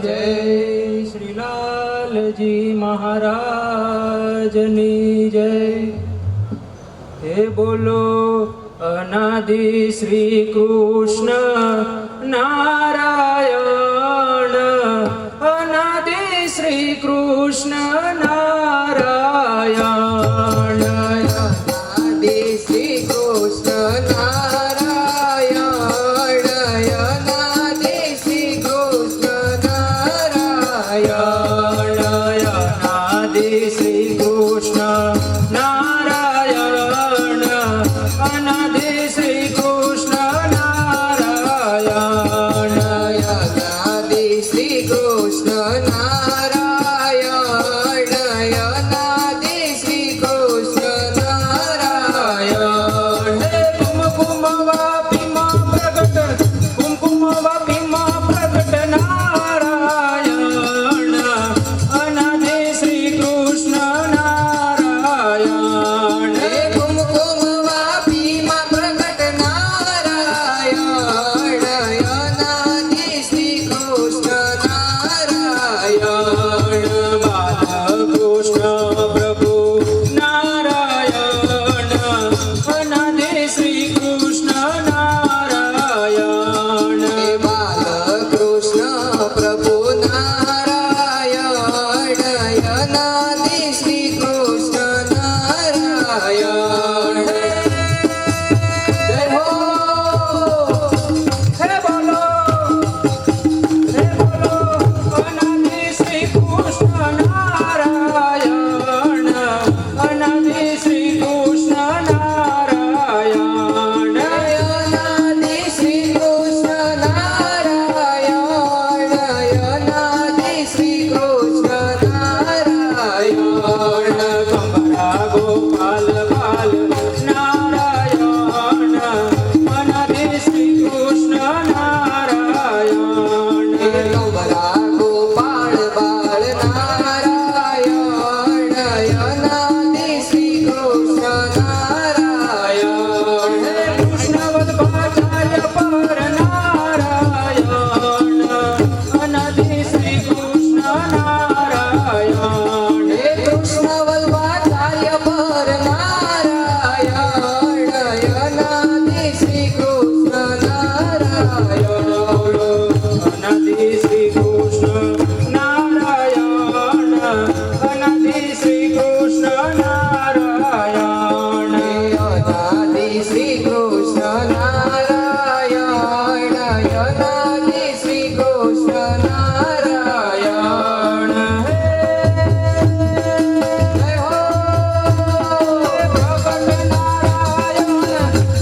जय श्री लाल जी महाराज ની જય। हे बोलो अनादि श्री कृष्ण नारायण, अनादि श्री कृष्ण नारायण, अनादि श्री कृष्ण नारायण, अनादि श्री कृष्ण नारायण, अनादि श्री कृष्ण नारायण, अनादि श्री कृष्ण नारायण, अनादि श्री कृष्ण नारायण, अनादि श्री कृष्ण नारायण। कुमकुम वापिमा प्रकट, कुमकुम वापिमा प्रकट नारायण, अनादि श्री कृष्ण नारायण, कुमकुम वापीमा प्रकट नारायण, अनादि श्री कृष्ण नारायण। बालकृष्ण प्रभु नारायण, अनादि श्री कृष्ण नारायण, बालकृष्ण प्रभु नारायण, अनादि श्री कृष्ण नारायण। जय हो। हे बोलो अनादि श्री कृष्ण नारायण, अनादि श्री कृष्ण नारायण, अनादि श्री कृष्ण नारायण, अनादि श्री कृष्ण नारायण। कंबरा गोपाल बाल नारायण, अनादि श्री कृष्ण नारायण, कंबरा गोपाल बाल नारायण, अनादि श्री कृष्ण नारायण। कृष्णवद्भाचार्य पर नारायण, अनादि श्री कृष्ण नारायण, कृष्ण वल्लभाचार्य पर नारायण, अनादि श्री कृष्ण नारायण। अनादि श्री कृष्ण नारायण, अनादि श्री कृष्ण नारायण, अनादि श्री कृष्ण नारायण, अनादि श्री कृष्ण नारायण। जय हो। प्रकट नारायण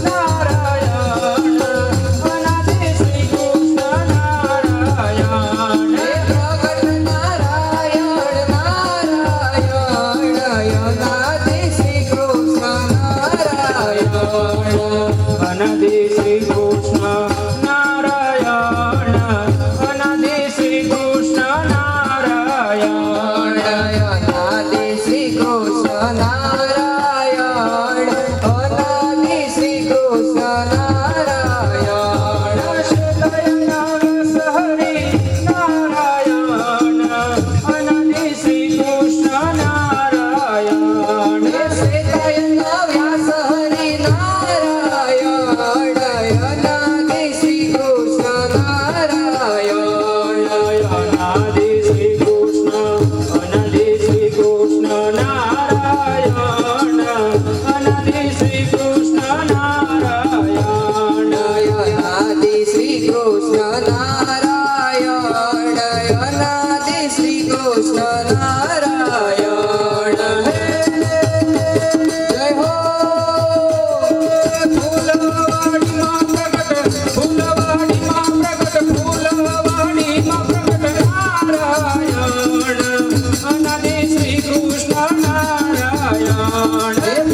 नारायण, अनादि श्री कृष्ण नारायण, प्रकट नारायण नारायण, अनादि श्री कृष्ण नारायण। अनादि श्री कृष्ण नारायण, अनादि श्री कृष्ण नारायण, अनादि श्री कृष्ण नारायण, अनादि श्री कृष्ण नारायण। शतयनास हरि नारायण, अनादि श्री कृष्ण नारायण, श्वेतायन व्यास हरि नारायण, अनादि श्री कृष्ण नारायण। अनादि श्री कृष्ण, अनादि श्री कृष्ण नारायण, अनादि श्री कृष्ण नारायण, अनादि श्री कृष्ण नारायण, अनादि श्री कृष्ण नारायण। जय हो। फूलवाड़ी मां प्रकट, फूलवाड़ी मां प्रकट, फूलवाड़ी मां प्रकट नारायण, अनादि श्री कृष्ण नारायण,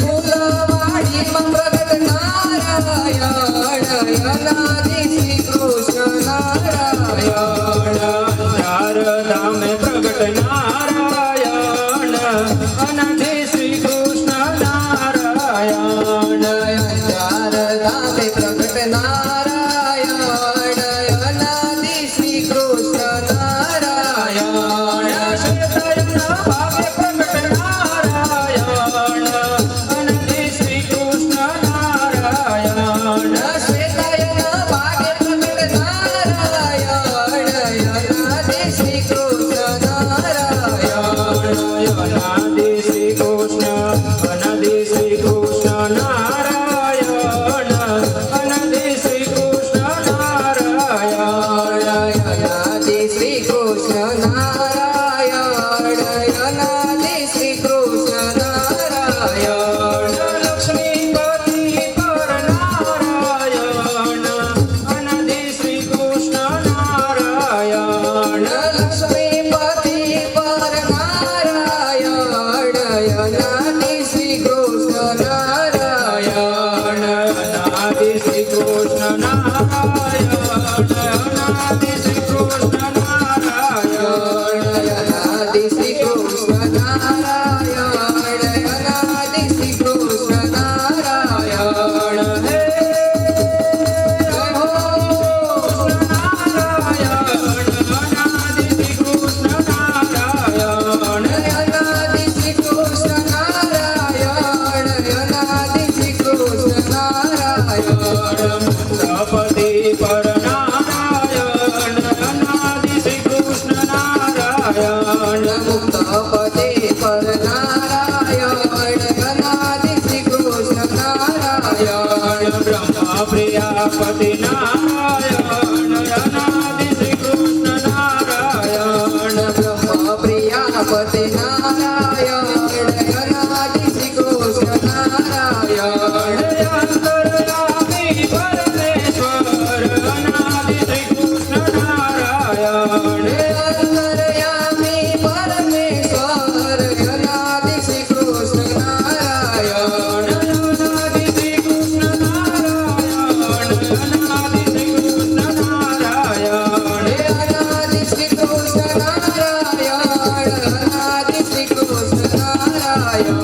फूलवाड़ी में प्रकट नारायण, अनादि श्री कृष्ण नारायण। शारदा में प्रकट नारायण, अनादि श्री कृष्ण नारायण, शारदा में प्रकट नारायण, अनादि श्री कृष्ण नारायण। કૃષ્ણ નારાયણ અનાદિ શ્રી કૃષ્ણ નારાયણ લક્ષ્મીપતિ પર નારાયણ અનાદિ શ્રી કૃષ્ણ નારાયણ લક્ષ્મીપતિ પર નારાયણ અનાદિ શ્રી કૃષ્ણ નારાયણ અનાદિ શ્રી કૃષ્ણ નારાયણ અનાદિ શ્રી કૃષ્ણ નારાયણ અનાદિ શ્રી કૃષ્ણ નારાયણ અનાદિ શ્રી કૃષ્ણ નારાયણ હે જય હો નારાયણ અનાદિ શ્રી કૃષ્ણ નારાયણ અનાદિ શ્રી કૃષ્ણ નારાયણ અનાદિ શ્રી કૃષ્ણ નારાયણ મુક્તપતિ પર નારાયણ અનાદિ શ્રી કૃષ્ણ નારાયણ મુક્તપદે પર નારાયણ અનાદિ શ્રી કૃષ્ણ નારાયણ બ્રહ્મા પ્રિયાપતિ નારાયણ અનાદિ શ્રી કૃષ્ણ નારાયણ બ્રહ્મ પ્રિયાપતિ નારાયણ અનાદિ શ્રી કૃષ્ણ નારાયણ અંતર્યામી પરમેશ્વર અનાદિ શ્રી કૃષ્ણ નારાયણ અંતર્યામી પરમેશ્વર અનાદિ શ્રી કૃષ્ણ નારાયણ અનાદિ શ્રી કૃષ્ણ નારાયણ અનાદિ શ્રી કૃષ્ણ નારાયણ અનાદિ શ્રી કૃષ્ણ નારાયણ અનાદિ શ્રી કૃષ્ણ નારાયણ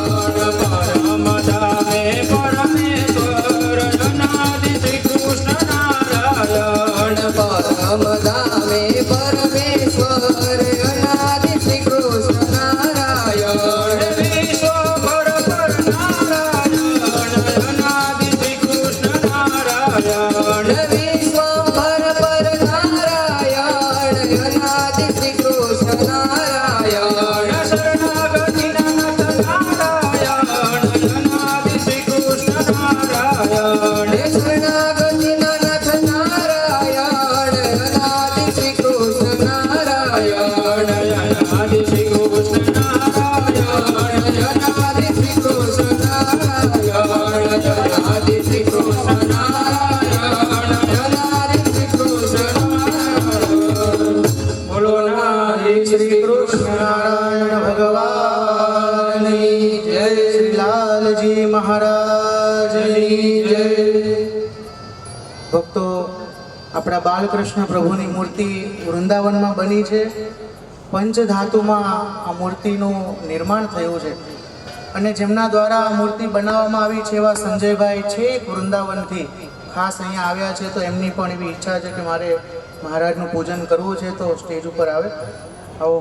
પરમધામે પરમેશ્વર અનાદિ શ્રી કૃષ્ણ નારાયણ પરમધામે પરમેશ્વર અનાદિ શ્રી કૃષ્ણ નારાયણ વિશ્વભર પર નારાયણ અનાદિ શ્રી કૃષ્ણ નારાયણ વિશ્વભર પર નારાયણ અનાદિ શ્રી કૃષ્ણ નારાયણ શરણાગતિના નાથ નારાયણ અનાદિ શ્રી કૃષ્ણ નારાયણ શરણાગતિના નાથ નારાયણ અનાદિ શ્રી કૃષ્ણ નારાયણ અનાદિ શ્રી કૃષ્ણ નારાયણ અનાદિ શ્રી કૃષ્ણ નારાયણ અનાદિ શ્રી કૃષ્ણ નારાયણ અનાદિ શ્રી કૃષ્ણ નારાયણ બોલો નારી શ્રી કૃષ્ણ નારાયણ ભગવાનની જય શ્રી લાલજી મહારાજની જય ભક્તો આપણા બાલકૃષ્ણ પ્રભુની મૂર્તિ વૃંદાવનમાં બની છે. પંચધાતુમાં આ મૂર્તિનું નિર્માણ થયું છે અને જેમના દ્વારા આ મૂર્તિ બનાવવામાં આવી છે એવા સંજયભાઈ છેક વૃંદાવનથી ખાસ અહીંયા આવ્યા છે. તો એમની પણ એવી ઈચ્છા છે કે મારે મહારાજનું પૂજન કરવું છે, તો સ્ટેજ ઉપર આવે. આવો.